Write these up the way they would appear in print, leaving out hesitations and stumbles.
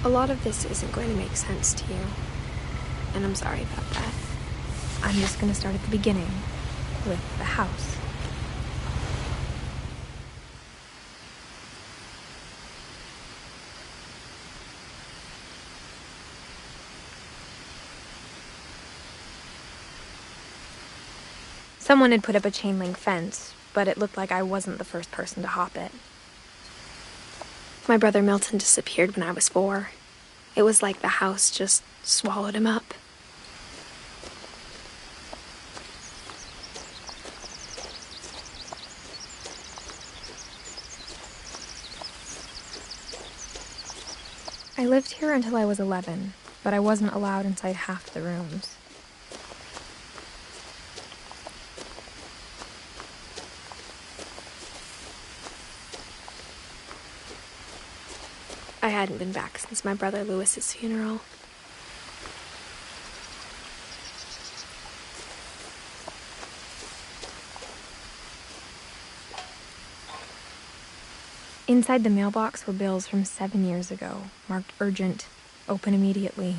A lot of this isn't going to make sense to you, and I'm sorry about that. I'm just going to start at the beginning, with the house. Someone had put up a chain-link fence, but it looked like I wasn't the first person to hop it. My brother Milton disappeared when I was 4. It was like the house just swallowed him up. I lived here until I was 11, but I wasn't allowed inside half the rooms. I hadn't been back since my brother Lewis's funeral. Inside the mailbox were bills from 7 years ago, marked urgent, open immediately.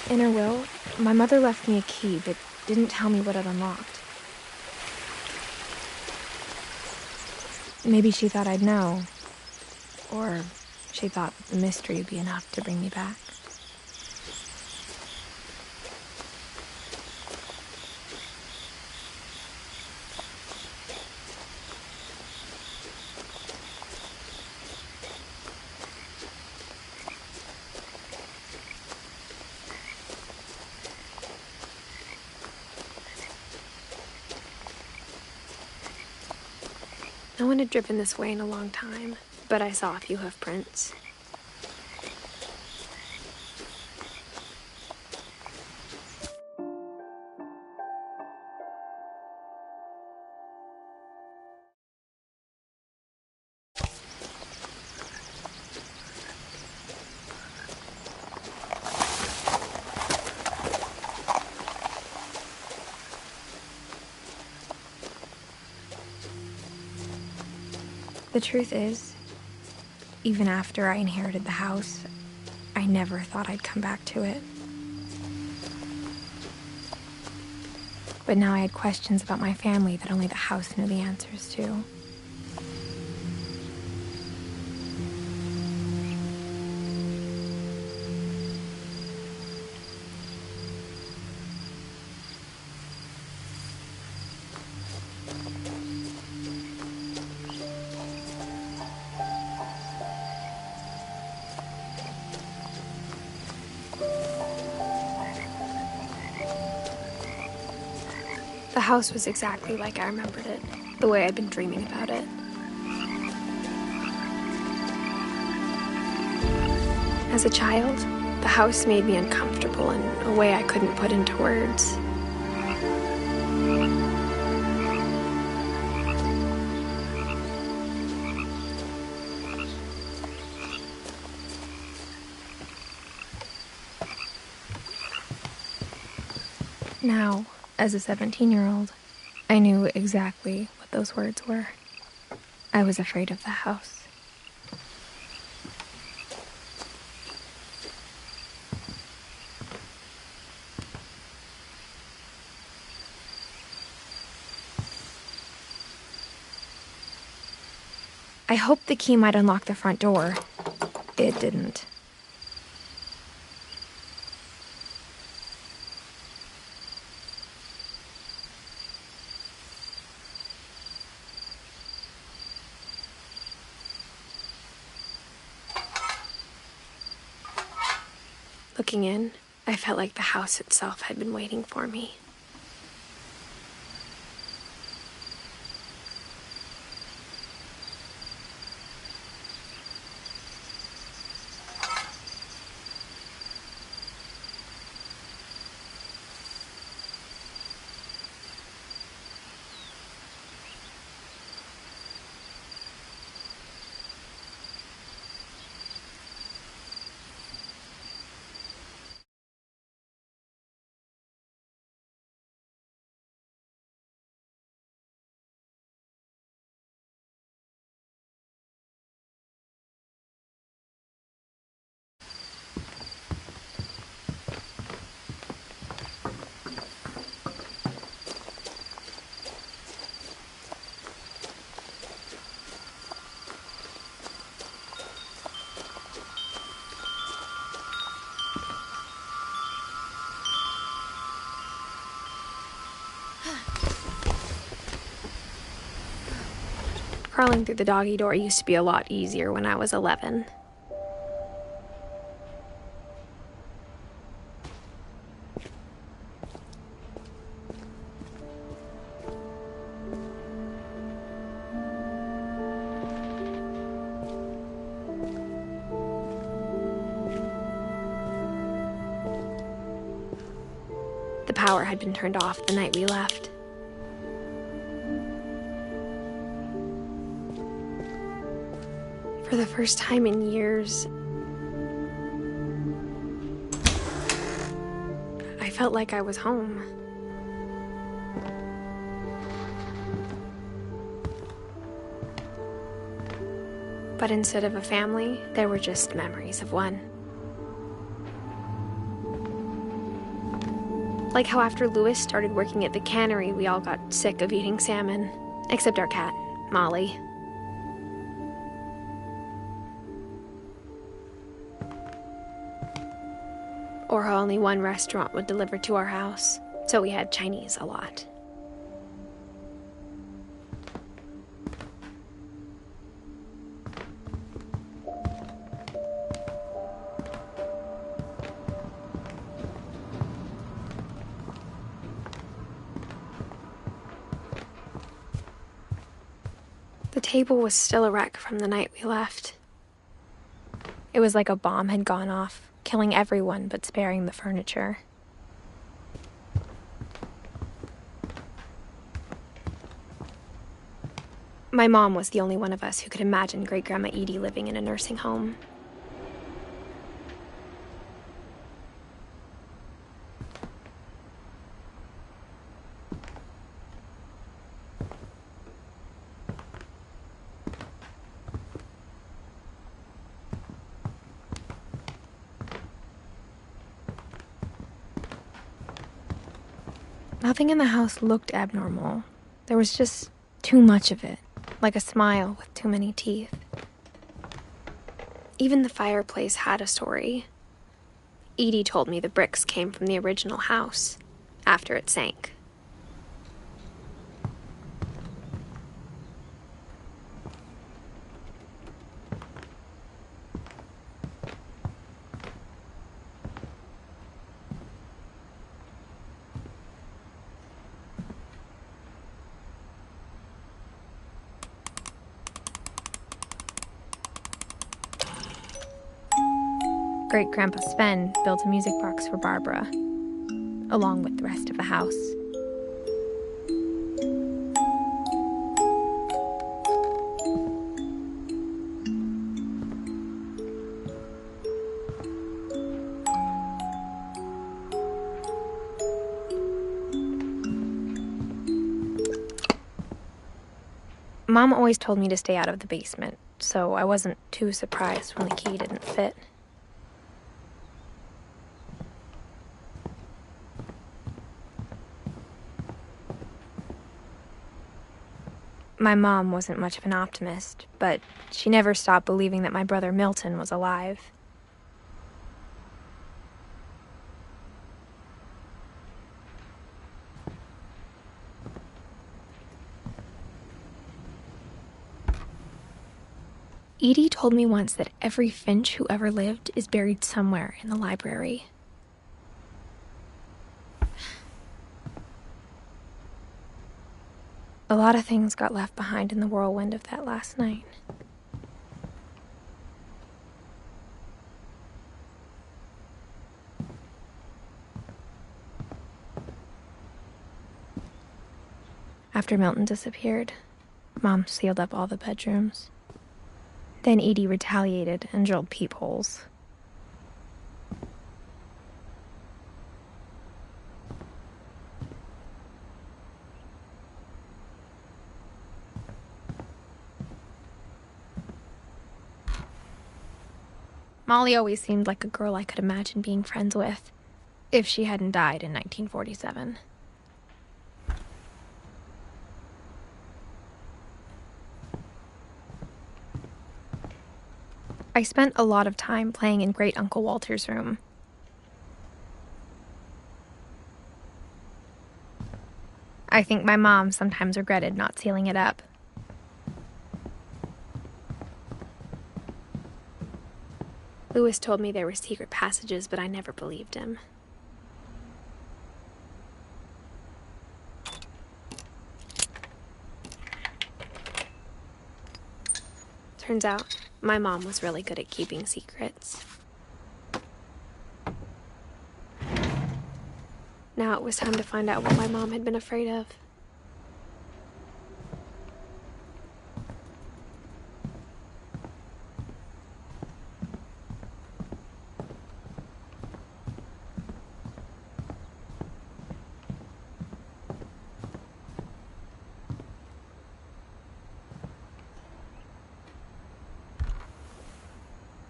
In her will, my mother left me a key, but didn't tell me what it unlocked. Maybe she thought I'd know. Or she thought the mystery would be enough to bring me back. No one had driven this way in a long time, but I saw a few hoof prints. The truth is, even after I inherited the house, I never thought I'd come back to it. But now I had questions about my family that only the house knew the answers to. The house was exactly like I remembered it, the way I'd been dreaming about it. As a child, the house made me uncomfortable in a way I couldn't put into words. Now, as a 17-year-old, I knew exactly what those words were. I was afraid of the house. I hoped the key might unlock the front door. It didn't. Looking in, I felt like the house itself had been waiting for me. Crawling through the doggy door used to be a lot easier when I was 11. The power had been turned off the night we left. For the first time in years, I felt like I was home. But instead of a family, there were just memories of one. Like how after Louis started working at the cannery, we all got sick of eating salmon. Except our cat, Molly. Or how only one restaurant would deliver to our house, so we had Chinese a lot. The table was still a wreck from the night we left. It was like a bomb had gone off, killing everyone but sparing the furniture. My mom was the only one of us who could imagine Great-Grandma Edie living in a nursing home. Nothing in the house looked abnormal. There was just too much of it, like a smile with too many teeth. Even the fireplace had a story. Edie told me the bricks came from the original house, after it sank. Great-Grandpa Sven built a music box for Barbara, along with the rest of the house. Mom always told me to stay out of the basement, so I wasn't too surprised when the key didn't fit. My mom wasn't much of an optimist, but she never stopped believing that my brother Milton was alive. Edie told me once that every Finch who ever lived is buried somewhere in the library. A lot of things got left behind in the whirlwind of that last night. After Milton disappeared, Mom sealed up all the bedrooms. Then Edie retaliated and drilled peepholes. Molly always seemed like a girl I could imagine being friends with, if she hadn't died in 1947. I spent a lot of time playing in Great Uncle Walter's room. I think my mom sometimes regretted not sealing it up. Lewis told me there were secret passages, but I never believed him. Turns out, my mom was really good at keeping secrets. Now it was time to find out what my mom had been afraid of.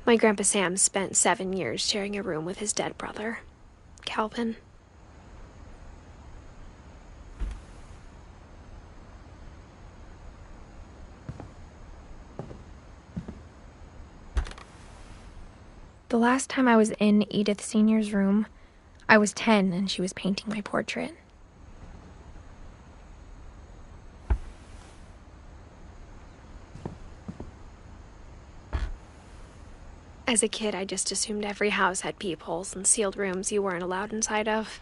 My Grandpa Sam spent 7 years sharing a room with his dead brother, Calvin. The last time I was in Edith Sr.'s room, I was 10 and she was painting my portrait. As a kid, I just assumed every house had peepholes and sealed rooms you weren't allowed inside of.